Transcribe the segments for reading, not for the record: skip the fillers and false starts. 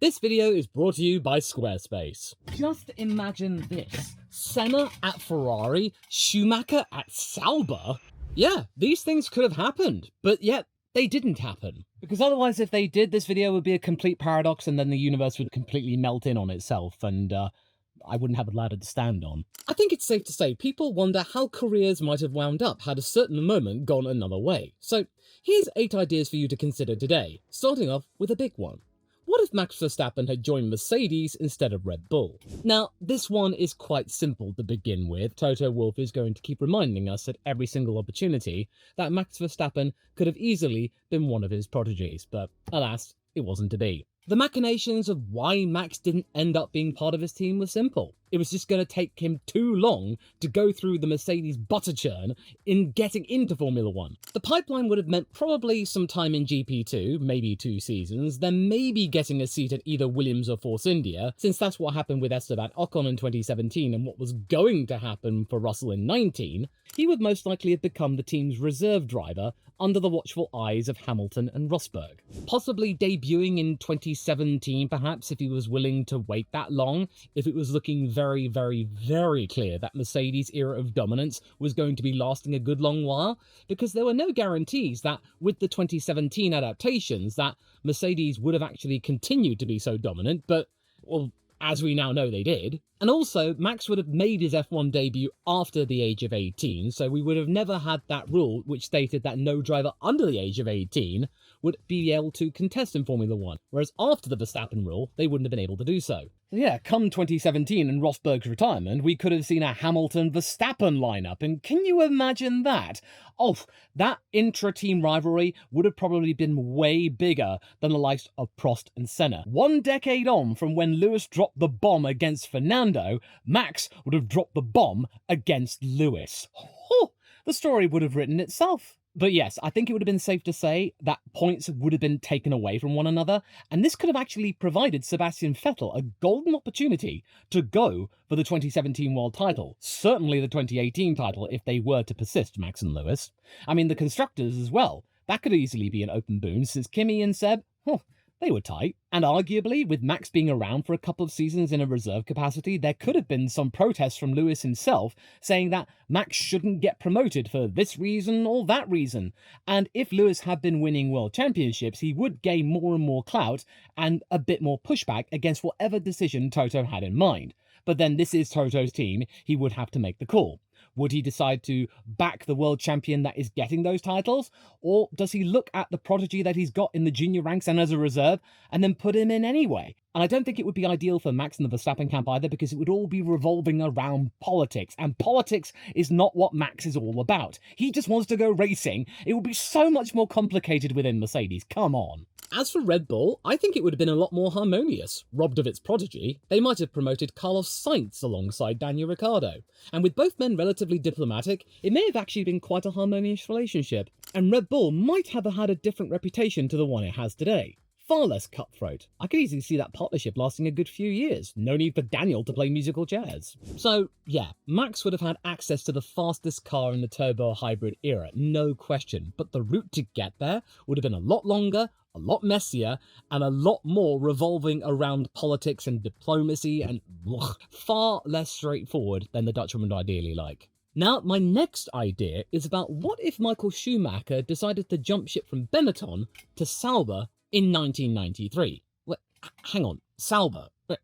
This video is brought to you by Squarespace. Just imagine this. Senna at Ferrari, Schumacher at Sauber? Yeah, these things could have happened, but yet they didn't happen. Because otherwise, if they did, this video would be a complete paradox and then the universe would completely melt in on itself and, I wouldn't have a ladder to stand on. I think it's safe to say people wonder how careers might have wound up had a certain moment gone another way. So here's 8 ideas for you to consider today, starting off with a big one. What if Max Verstappen had joined Mercedes instead of Red Bull? Now, this one is quite simple to begin with. Toto Wolff is going to keep reminding us at every single opportunity that Max Verstappen could have easily been one of his prodigies, but alas, it wasn't to be. The machinations of why Max didn't end up being part of his team were simple. It was just going to take him too long to go through the Mercedes butter churn in getting into Formula 1. The pipeline would have meant probably some time in GP2, maybe 2 seasons, then maybe getting a seat at either Williams or Force India, since that's what happened with Esteban Ocon in 2017 and what was going to happen for Russell in 19, he would most likely have become the team's reserve driver under the watchful eyes of Hamilton and Rosberg. Possibly debuting in 2017 perhaps if he was willing to wait that long, if it was looking very, very, very clear that Mercedes' era of dominance was going to be lasting a good long while, because there were no guarantees that with the 2017 adaptations that Mercedes would have actually continued to be so dominant, but, well, as we now know they did. And also, Max would have made his F1 debut after the age of 18, so we would have never had that rule which stated that no driver under the age of 18 would be able to contest in Formula 1, whereas after the Verstappen rule, they wouldn't have been able to do so. So yeah, come 2017 and Rosberg's retirement, we could have seen a Hamilton-Verstappen lineup, and can you imagine that? Oh, that intra-team rivalry would have probably been way bigger than the likes of Prost and Senna. 1 decade on from when Lewis dropped the bomb against Fernando, Max would have dropped the bomb against Lewis. Oh, the story would have written itself. But yes, I think it would have been safe to say that points would have been taken away from one another, and this could have actually provided Sebastian Vettel a golden opportunity to go for the 2017 world title. Certainly the 2018 title if they were to persist, Max and Lewis. I mean, the constructors as well. That could easily be an open boon since Kimi and Seb, they were tight. And arguably, with Max being around for a couple of seasons in a reserve capacity, there could have been some protests from Lewis himself saying that Max shouldn't get promoted for this reason or that reason. And if Lewis had been winning world championships, he would gain more and more clout and a bit more pushback against whatever decision Toto had in mind. But then this is Toto's team, he would have to make the call. Would he decide to back the world champion that is getting those titles? Or does he look at the prodigy that he's got in the junior ranks and as a reserve and then put him in anyway? And I don't think it would be ideal for Max and the Verstappen camp either, because it would all be revolving around politics. And politics is not what Max is all about. He just wants to go racing. It would be so much more complicated within Mercedes. Come on. As for Red Bull, I think it would have been a lot more harmonious. Robbed of its prodigy, they might have promoted Carlos Sainz alongside Daniel Ricciardo. And with both men relatively diplomatic, it may have actually been quite a harmonious relationship. And Red Bull might have had a different reputation to the one it has today. Far less cutthroat. I could easily see that partnership lasting a good few years. No need for Daniel to play musical chairs. So, yeah, Max would have had access to the fastest car in the turbo hybrid era, no question. But the route to get there would have been a lot longer, a lot messier, and a lot more revolving around politics and diplomacy and far less straightforward than the Dutchman would ideally like. Now, my next idea is about what if Michael Schumacher decided to jump ship from Benetton to Sauber in 1993. Wait, hang on, Sauber. Wait,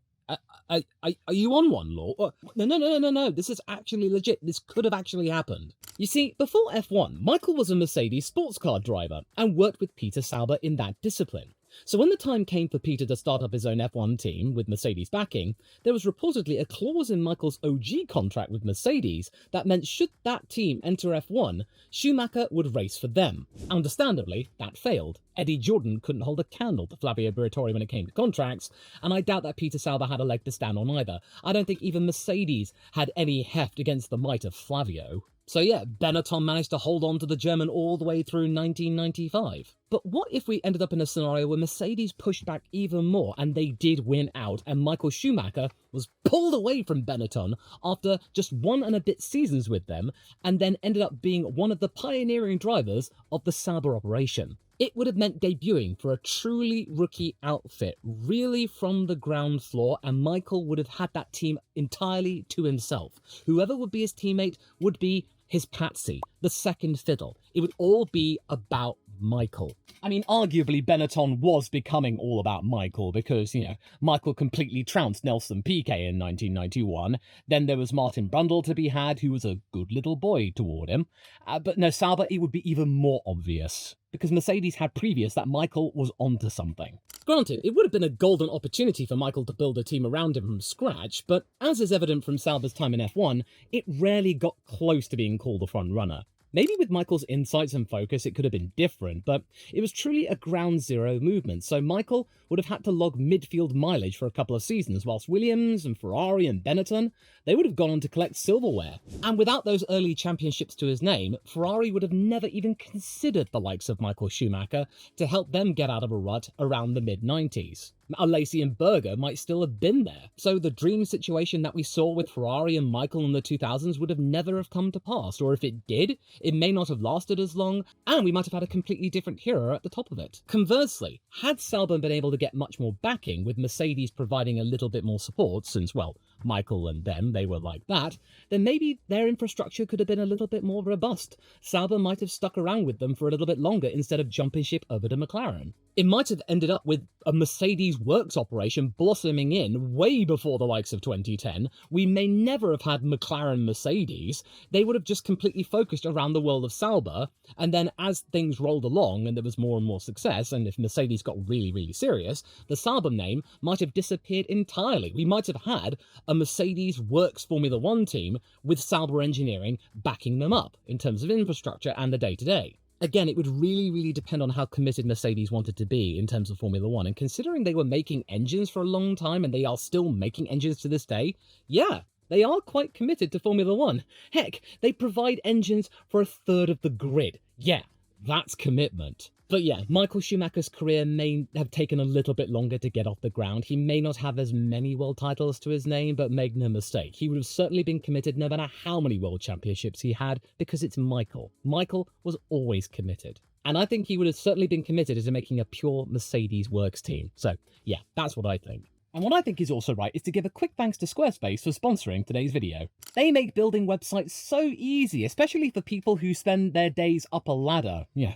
are you on one, Law? No. This is actually legit. This could have actually happened. You see, before F1, Michael was a Mercedes sports car driver and worked with Peter Sauber in that discipline. So when the time came for Peter to start up his own F1 team with Mercedes backing, there was reportedly a clause in Michael's OG contract with Mercedes that meant should that team enter F1, Schumacher would race for them. Understandably, that failed. Eddie Jordan couldn't hold a candle to Flavio Briatore when it came to contracts, and I doubt that Peter Sauber had a leg to stand on either. I don't think even Mercedes had any heft against the might of Flavio. So yeah, Benetton managed to hold on to the German all the way through 1995. But what if we ended up in a scenario where Mercedes pushed back even more and they did win out, and Michael Schumacher was pulled away from Benetton after just 1 and a bit seasons with them, and then ended up being one of the pioneering drivers of the Sauber operation? It would have meant debuting for a truly rookie outfit, really from the ground floor, and Michael would have had that team entirely to himself. Whoever would be his teammate would be his patsy, the second fiddle. It would all be about Michael. I mean, arguably Benetton was becoming all about Michael because, Michael completely trounced Nelson Piquet in 1991. Then there was Martin Brundle to be had, who was a good little boy toward him. But no, Sauber, it would be even more obvious because Mercedes had previous that Michael was onto something. Granted, it would have been a golden opportunity for Michael to build a team around him from scratch, but as is evident from Sauber's time in F1, it rarely got close to being called a front runner. Maybe with Michael's insights and focus it could have been different, but it was truly a ground zero movement, so Michael would have had to log midfield mileage for a couple of seasons, whilst Williams and Ferrari and Benetton, they would have gone on to collect silverware. And without those early championships to his name, Ferrari would have never even considered the likes of Michael Schumacher to help them get out of a rut around the mid-90s. Alesi and Berger might still have been there, so the dream situation that we saw with Ferrari and Michael in the 2000s would have never have come to pass, or if it did, it may not have lasted as long, and we might have had a completely different hero at the top of it. Conversely, had Sauber been able to get much more backing, with Mercedes providing a little bit more support, since, well, Michael and them, they were like that, then maybe their infrastructure could have been a little bit more robust. Sauber might have stuck around with them for a little bit longer instead of jumping ship over to McLaren. It might have ended up with a Mercedes works operation blossoming in way before the likes of 2010. We may never have had McLaren Mercedes. They would have just completely focused around the world of Sauber, and then as things rolled along and there was more and more success, and if Mercedes got really, really serious, the Sauber name might have disappeared entirely. We might have had a Mercedes Works Formula One team with Sauber engineering backing them up in terms of infrastructure and the day-to-day. Again, it would really, really depend on how committed Mercedes wanted to be in terms of Formula One, and considering they were making engines for a long time and they are still making engines to this day, yeah, they are quite committed to Formula One. Heck, they provide engines for a third of the grid. Yeah, that's commitment. But yeah, Michael Schumacher's career may have taken a little bit longer to get off the ground. He may not have as many world titles to his name, but make no mistake, he would have certainly been committed no matter how many world championships he had, because it's Michael. Michael was always committed. And I think he would have certainly been committed to making a pure Mercedes works team. So yeah, that's what I think. And what I think is also right is to give a quick thanks to Squarespace for sponsoring today's video. They make building websites so easy, especially for people who spend their days up a ladder. Yeah,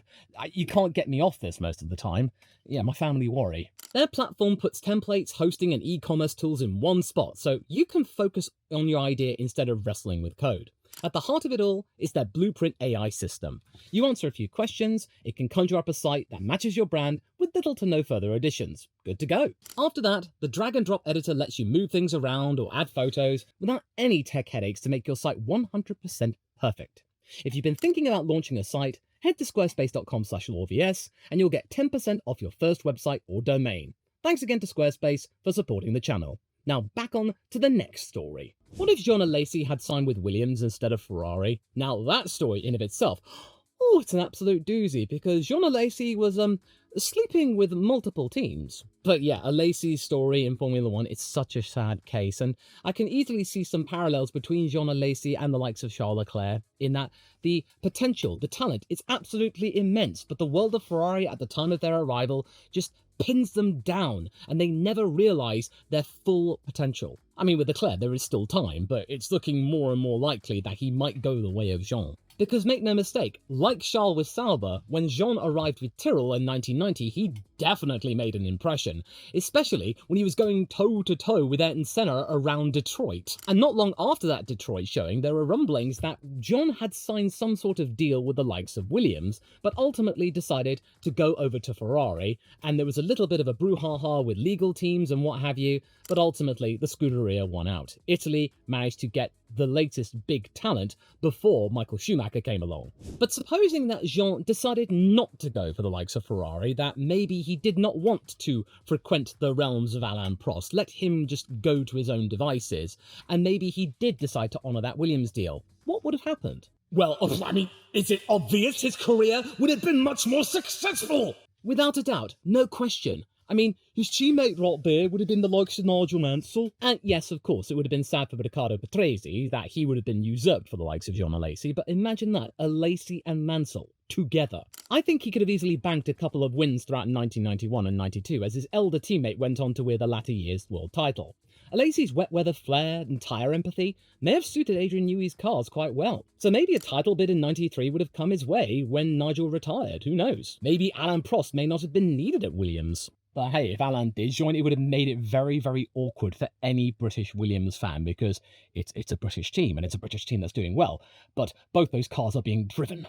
you can't get me off this most of the time. Yeah, my family worry. Their platform puts templates, hosting and e-commerce tools in one spot, so you can focus on your idea instead of wrestling with code. At the heart of it all is their Blueprint AI system. You answer a few questions, it can conjure up a site that matches your brand with little to no further additions. Good to go. After that, the drag and drop editor lets you move things around or add photos without any tech headaches to make your site 100% perfect. If you've been thinking about launching a site, head to squarespace.com/LawVS and you'll get 10% off your first website or domain. Thanks again to Squarespace for supporting the channel. Now back on to the next story. What if Jean Alesi had signed with Williams instead of Ferrari? Now that story in of itself, oh, it's an absolute doozy, because Jean Alesi was sleeping with multiple teams. But yeah, Alesi's story in Formula One is such a sad case, and I can easily see some parallels between Jean Alesi and the likes of Charles Leclerc, in that the potential, the talent, it's absolutely immense, but the world of Ferrari at the time of their arrival just pins them down, and they never realise their full potential. I mean, with Leclerc, there is still time, but it's looking more and more likely that he might go the way of Jean. Because make no mistake, like Charles with Sauber, when Jean arrived with Tyrrell in 1990, he definitely made an impression, especially when he was going toe-to-toe with Ayrton Senna around Detroit. And not long after that Detroit showing, there were rumblings that Jean had signed some sort of deal with the likes of Williams, but ultimately decided to go over to Ferrari, and there was a little bit of a brouhaha with legal teams and what have you, but ultimately the Scuderia won out. Italy managed to get the latest big talent before Michael Schumacher came along. But supposing that Jean decided not to go for the likes of Ferrari, that maybe he did not want to frequent the realms of Alain Prost, let him just go to his own devices, and maybe he did decide to honour that Williams deal, what would have happened? Well, I mean, is it obvious his career would have been much more successful? Without a doubt, no question. I mean, his teammate right there would have been the likes of Nigel Mansell. And yes, of course, it would have been sad for Riccardo Patrese that he would have been usurped for the likes of John Alesi, but imagine that, Alesi and Mansell together. I think he could have easily banked a couple of wins throughout 1991 and 92 as his elder teammate went on to win the latter year's world title. Alesi's wet weather flair and tyre empathy may have suited Adrian Newey's cars quite well. So maybe a title bid in 93 would have come his way when Nigel retired, who knows? Maybe Alain Prost may not have been needed at Williams. But hey, if Alain did join, it would have made it very, very awkward for any British Williams fan because it's a British team and it's a British team that's doing well. But both those cars are being driven.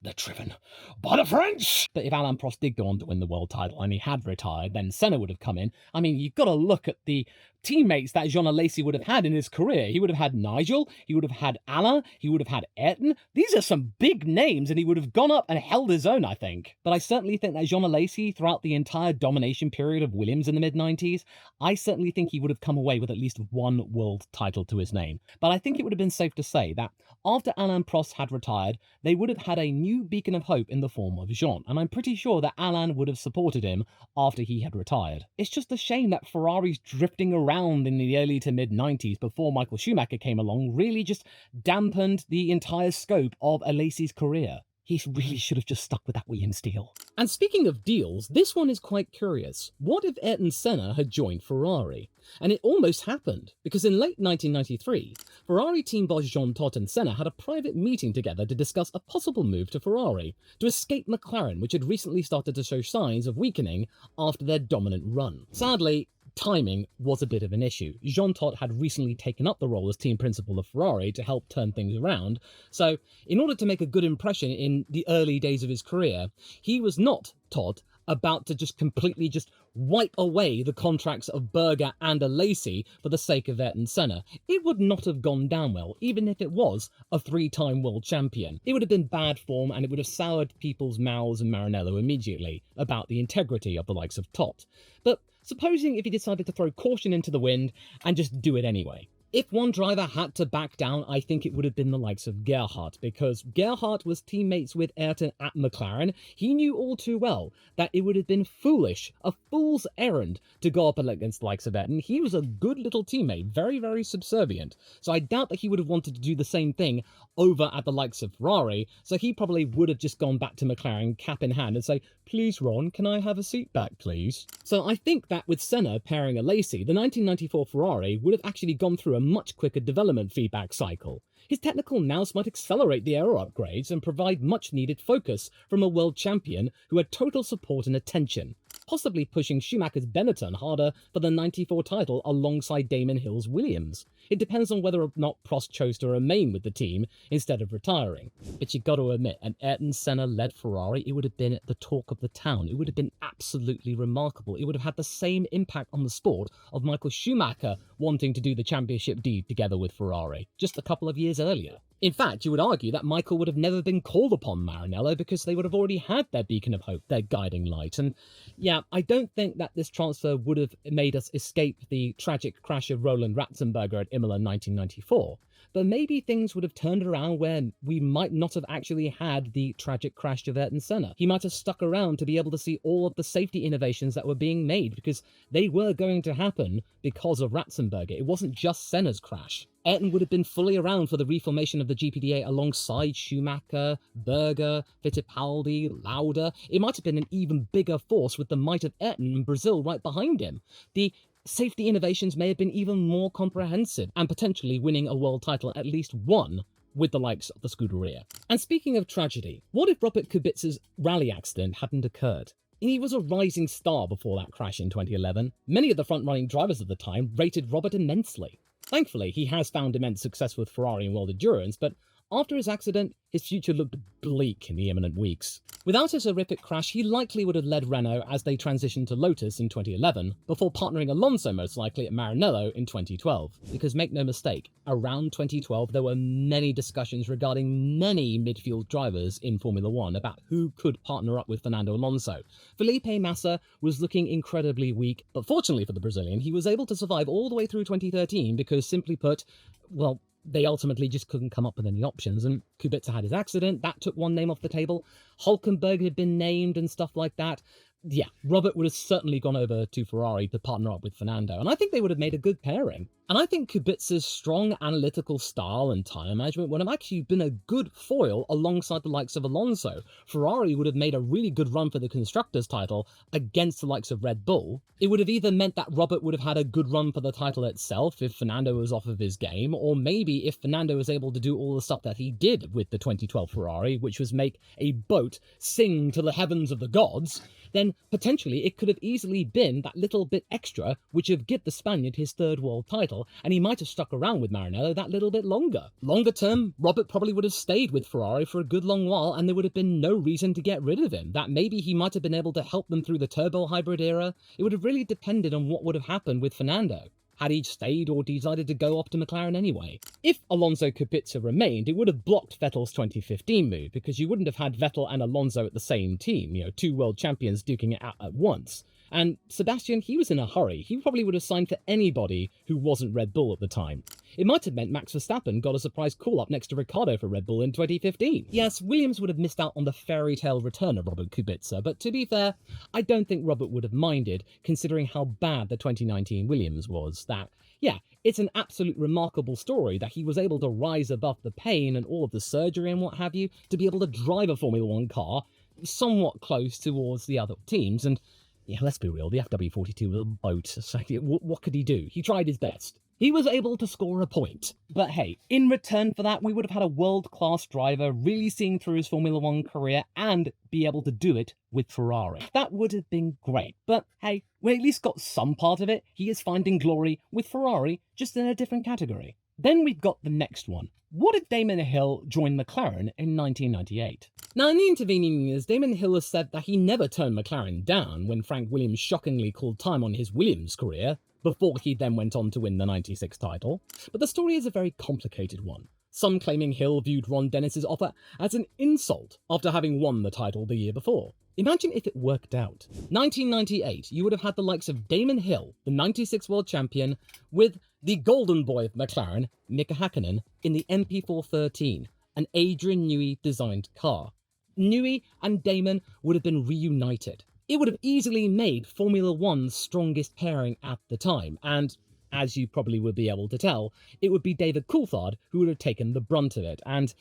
They're driven by the French! But if Alain Prost did go on to win the world title and he had retired, then Senna would have come in. I mean, you've got to look at the teammates that Jean Alesi would have had in his career. He would have had Nigel, he would have had Alain, he would have had Ayrton. These are some big names, and he would have gone up and held his own, I think. But I certainly think that Jean Alesi, throughout the entire domination period of Williams in the mid-90s, I certainly think he would have come away with at least one world title to his name. But I think it would have been safe to say that after Alain Prost had retired, they would have had a new beacon of hope in the form of Jean, and I'm pretty sure that Alain would have supported him after he had retired. It's just a shame that Ferrari's drifting around in the early to mid-90s before Michael Schumacher came along really just dampened the entire scope of Alesi's career. He really should have just stuck with that Williams deal. And speaking of deals, this one is quite curious. What if Ayrton Senna had joined Ferrari? And it almost happened, because in late 1993, Ferrari team boss Jean Todt and Senna had a private meeting together to discuss a possible move to Ferrari, to escape McLaren, which had recently started to show signs of weakening after their dominant run. Sadly, timing was a bit of an issue. Jean Todt had recently taken up the role as team principal of Ferrari to help turn things around, so in order to make a good impression in the early days of his career, he was not, Todt, about to just completely just wipe away the contracts of Berger and Alesi for the sake of Ayrton Senna. It would not have gone down well, even if it was a three-time world champion. It would have been bad form, and it would have soured people's mouths and Maranello immediately about the integrity of the likes of Todt. But supposing if he decided to throw caution into the wind and just do it anyway. If one driver had to back down, I think it would have been the likes of Gerhardt, because Gerhardt was teammates with Ayrton at McLaren. He knew all too well that it would have been foolish, a fool's errand, to go up against the likes of Ayrton. He was a good little teammate, very, very subservient, so I doubt that he would have wanted to do the same thing over at the likes of Ferrari, so he probably would have just gone back to McLaren, cap in hand, and say, "Please, Ron, can I have a seat back, please?" So I think that with Senna pairing Alesi, the 1994 Ferrari would have actually gone through a much quicker development feedback cycle. His technical nous might accelerate the aero upgrades and provide much needed focus from a world champion who had total support and attention, possibly pushing Schumacher's Benetton harder for the 94 title alongside Damon Hill's Williams. It depends on whether or not Prost chose to remain with the team instead of retiring. But you got to admit, an Ayrton Senna-led Ferrari, it would have been the talk of the town. It would have been absolutely remarkable. It would have had the same impact on the sport of Michael Schumacher wanting to do the championship deed together with Ferrari, just a couple of years earlier. In fact, you would argue that Michael would have never been called upon Maranello because they would have already had their beacon of hope, their guiding light. And yeah, I don't think that this transfer would have made us escape the tragic crash of Roland Ratzenberger at Imola 1994. But maybe things would have turned around where we might not have actually had the tragic crash of Ayrton Senna. He might have stuck around to be able to see all of the safety innovations that were being made, because they were going to happen because of Ratzenberger. It wasn't just Senna's crash. Ayrton would have been fully around for the reformation of the GPDA alongside Schumacher, Berger, Fittipaldi, Lauda. It might have been an even bigger force with the might of Ayrton and Brazil right behind him. The safety innovations may have been even more comprehensive, and potentially winning a world title, at least one, with the likes of the Scuderia. And speaking of tragedy, what if Robert Kubica's rally accident hadn't occurred? He was a rising star before that crash in 2011. Many of the front-running drivers of the time rated Robert immensely. Thankfully, he has found immense success with Ferrari and World Endurance, but after his accident, his future looked bleak in the imminent weeks. Without his horrific crash, he likely would have led Renault as they transitioned to Lotus in 2011, before partnering Alonso most likely at Maranello in 2012. Because make no mistake, around 2012 there were many discussions regarding many midfield drivers in Formula One about who could partner up with Fernando Alonso. Felipe Massa was looking incredibly weak, but fortunately for the Brazilian, he was able to survive all the way through 2013 because, simply put, well, they ultimately just couldn't come up with any options, and Kubica had his accident. That took one name off the table. Hulkenberg had been named and stuff like that. yeah, Robert would have certainly gone over to Ferrari to partner up with Fernando, and I think they would have made a good pairing. And I think Kubica's strong analytical style and tyre management would have actually been a good foil alongside the likes of Alonso. Ferrari would have made a really good run for the Constructors' title against the likes of Red Bull. It would have either meant that Robert would have had a good run for the title itself if Fernando was off of his game, or maybe if Fernando was able to do all the stuff that he did with the 2012 Ferrari, which was make a boat sing to the heavens of the gods, then potentially it could have easily been that little bit extra which would give the Spaniard his third world title, and he might have stuck around with Maranello that little bit longer. Longer term, Robert probably would have stayed with Ferrari for a good long while, and there would have been no reason to get rid of him. That maybe he might have been able to help them through the turbo hybrid era. It would have really depended on what would have happened with Fernando, had he stayed or decided to go off to McLaren anyway. If Alonso Kubica remained, it would have blocked Vettel's 2015 move, because you wouldn't have had Vettel and Alonso at the same team, two world champions duking it out at once. And Sebastian, he was in a hurry. He probably would have signed for anybody who wasn't Red Bull at the time. It might have meant Max Verstappen got a surprise call-up next to Ricciardo for Red Bull in 2015. Yes, Williams would have missed out on the fairy tale return of Robert Kubica, but to be fair, I don't think Robert would have minded, considering how bad the 2019 Williams was. That, yeah, it's an absolute remarkable story that he was able to rise above the pain and all of the surgery and what have you, to be able to drive a Formula 1 car somewhat close towards the other teams, and yeah, let's be real, the FW42 was a boat. So what could he do? He tried his best. He was able to score a point. But hey, in return for that, we would have had a world-class driver really seeing through his Formula 1 career and be able to do it with Ferrari. That would have been great. But hey, we at least got some part of it. He is finding glory with Ferrari, just in a different category. Then we've got the next one. What if Damon Hill joined McLaren in 1998? Now, in the intervening years, Damon Hill has said that he never turned McLaren down when Frank Williams shockingly called time on his Williams career, before he then went on to win the 96 title. But the story is a very complicated one. Some claiming Hill viewed Ron Dennis's offer as an insult after having won the title the year before. Imagine if it worked out. 1998, you would have had the likes of Damon Hill, the 96 world champion, with the golden boy of McLaren, Mika Hakkinen, in the MP413, an Adrian Newey designed car. Newey and Damon would have been reunited. It would have easily made Formula One's strongest pairing at the time, and as you probably would be able to tell, it would be David Coulthard who would have taken the brunt of it, and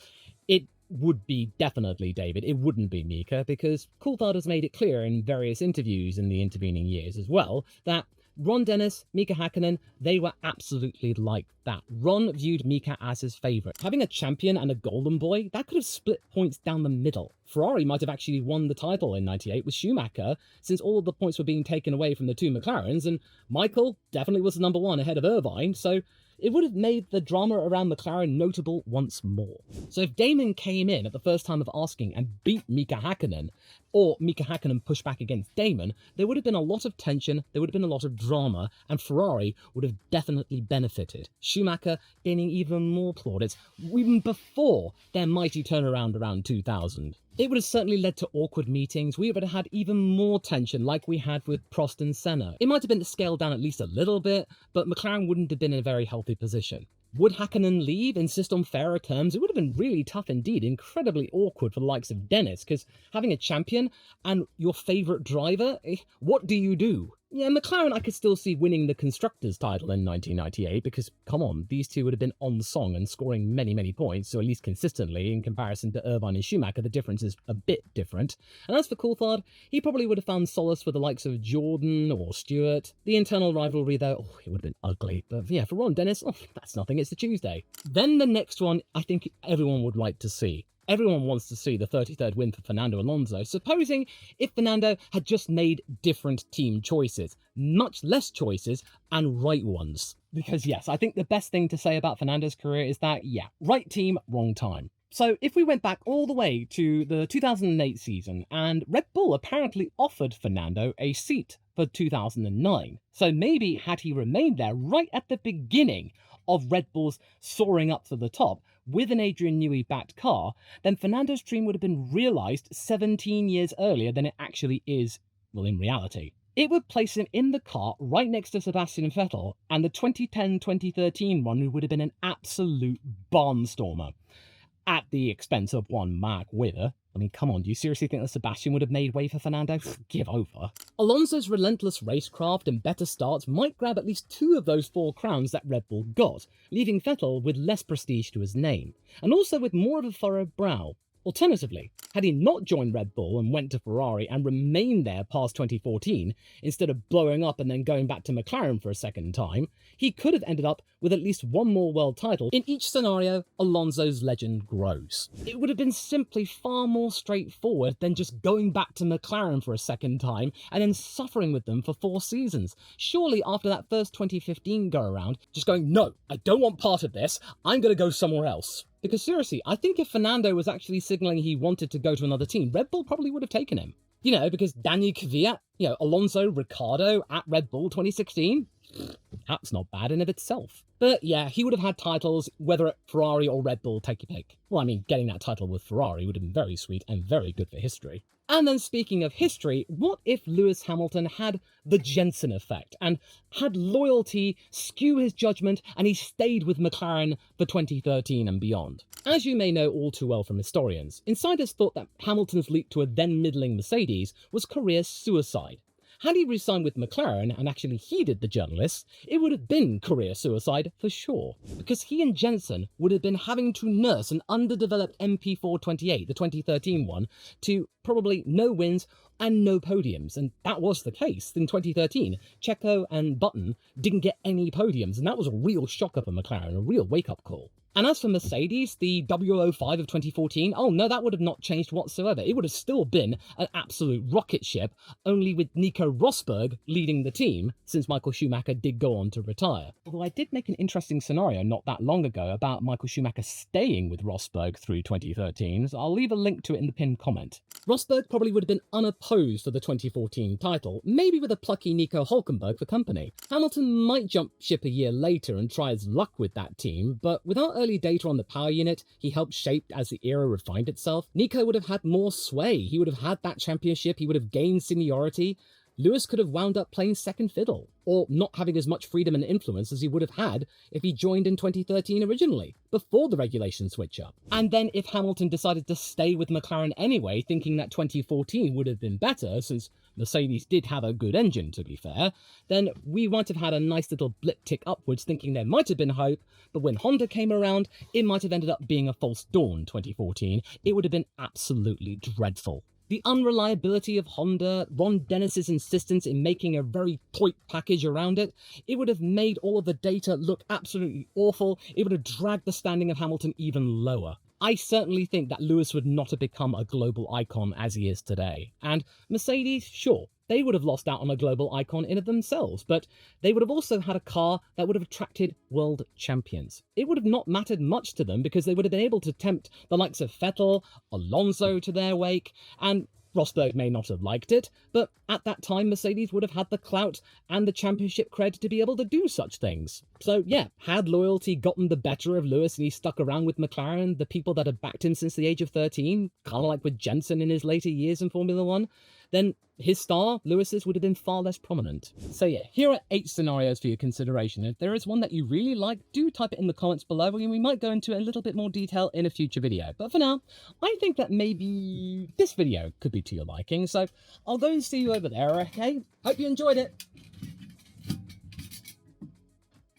it would be definitely David. It wouldn't be Mika, because Coulthard has made it clear in various interviews in the intervening years as well that Ron Dennis, Mika Hakkinen, they were absolutely like that. Ron viewed Mika as his favourite. Having a champion and a golden boy, that could have split points down the middle. Ferrari might have actually won the title in 98 with Schumacher, since all of the points were being taken away from the two McLarens, and Michael definitely was the number one ahead of Irvine, so it would have made the drama around McLaren notable once more. So if Damon came in at the first time of asking and beat Mika Hakkinen, or Mika Hakkinen pushed back against Damon, there would have been a lot of tension, there would have been a lot of drama, and Ferrari would have definitely benefited. Schumacher gaining even more plaudits, even before their mighty turnaround around 2000. It would have certainly led to awkward meetings. We would have had even more tension like we had with Prost and Senna. It might have been scaled down at least a little bit, but McLaren wouldn't have been in a very healthy position. Would Hakkinen leave, insist on fairer terms? It would have been really tough indeed, incredibly awkward for the likes of Dennis, because having a champion and your favourite driver, what do you do? Yeah, McLaren I could still see winning the Constructors' title in 1998, because, come on, these two would have been on song and scoring many, many points, so at least consistently, in comparison to Irvine and Schumacher, the difference is a bit different. And as for Coulthard, he probably would have found solace with the likes of Jordan or Stewart. The internal rivalry, though, it would have been ugly. But yeah, for Ron Dennis, that's nothing, it's a Tuesday. Then the next one, I think everyone would like to see. Everyone wants to see the 33rd win for Fernando Alonso, supposing if Fernando had just made different team choices, much less choices, and right ones. Because yes, I think the best thing to say about Fernando's career is that, yeah, right team, wrong time. So if we went back all the way to the 2008 season, and Red Bull apparently offered Fernando a seat for 2009, so maybe had he remained there right at the beginning of Red Bull's soaring up to the top, with an Adrian Newey-backed car, then Fernando's dream would have been realised 17 years earlier than it actually is, well, in reality. It would place him in the car right next to Sebastian Vettel, and the 2010-2013 run would have been an absolute barnstormer, at the expense of one Mark Webber. I mean, come on, do you seriously think that Sebastian would have made way for Fernando? Give over. Alonso's relentless racecraft and better starts might grab at least 2 of those 4 crowns that Red Bull got, leaving Vettel with less prestige to his name, and also with more of a furrowed brow. Alternatively, had he not joined Red Bull and went to Ferrari and remained there past 2014, instead of blowing up and then going back to McLaren for a second time, he could have ended up with at least 1 more world title. In each scenario, Alonso's legend grows. It would have been simply far more straightforward than just going back to McLaren for a second time and then suffering with them for 4 seasons. Surely after that first 2015 go-around, just going, no, I don't want part of this, I'm going to go somewhere else. Because seriously, I think if Fernando was actually signalling he wanted to go to another team, Red Bull probably would have taken him. You know, because Daniel Kvyat, Alonso, Ricciardo at Red Bull 2016, that's not bad in of itself. But yeah, he would have had titles, whether at Ferrari or Red Bull, take your pick. Well, I mean, getting that title with Ferrari would have been very sweet and very good for history. And then speaking of history, what if Lewis Hamilton had the Jensen effect and had loyalty skew his judgment and he stayed with McLaren for 2013 and beyond? As you may know all too well from historians, insiders thought that Hamilton's leap to a then middling Mercedes was career suicide. Had he re-signed with McLaren and actually heeded the journalists, it would have been career suicide for sure, because he and Jensen would have been having to nurse an underdeveloped MP428, the 2013 one, to probably no wins and no podiums, and that was the case. In 2013, Checo and Button didn't get any podiums, and that was a real shocker for McLaren, a real wake-up call. And as for Mercedes, the W05 of 2014, oh no, that would have not changed whatsoever. It would have still been an absolute rocket ship, only with Nico Rosberg leading the team, since Michael Schumacher did go on to retire. Although I did make an interesting scenario not that long ago about Michael Schumacher staying with Rosberg through 2013, so I'll leave a link to it in the pinned comment. Rosberg probably would have been unopposed for the 2014 title, maybe with a plucky Nico Hülkenberg for company. Hamilton might jump ship a year later and try his luck with that team, but without early data on the power unit he helped shape as the era refined itself, Nico would have had more sway. He would have had that championship, he would have gained seniority. Lewis could have wound up playing second fiddle, or not having as much freedom and influence as he would have had if he joined in 2013 originally, before the regulation switch up. And then if Hamilton decided to stay with McLaren anyway, thinking that 2014 would have been better, since Mercedes did have a good engine to be fair, then we might have had a nice little blip tick upwards thinking there might have been hope, but when Honda came around, it might have ended up being a false dawn 2014. It would have been absolutely dreadful. The unreliability of Honda, Ron Dennis's insistence in making a very tight package around it, it would have made all of the data look absolutely awful. It would have dragged the standing of Hamilton even lower. I certainly think that Lewis would not have become a global icon as he is today. And Mercedes, sure, they would have lost out on a global icon in of themselves, but they would have also had a car that would have attracted world champions. It would have not mattered much to them because they would have been able to tempt the likes of Vettel, Alonso to their wake, and Rosberg may not have liked it, but at that time Mercedes would have had the clout and the championship cred to be able to do such things. So yeah, had loyalty gotten the better of Lewis and he stuck around with McLaren, the people that had backed him since the age of 13, kind of like with Jensen in his later years in Formula 1, then his star, Lewis's, would have been far less prominent. So yeah, here are 8 scenarios for your consideration. If there is one that you really like, do type it in the comments below and we might go into a little bit more detail in a future video. But for now, I think that maybe this video could be to your liking, so I'll go and see you over there, okay? Hope you enjoyed it.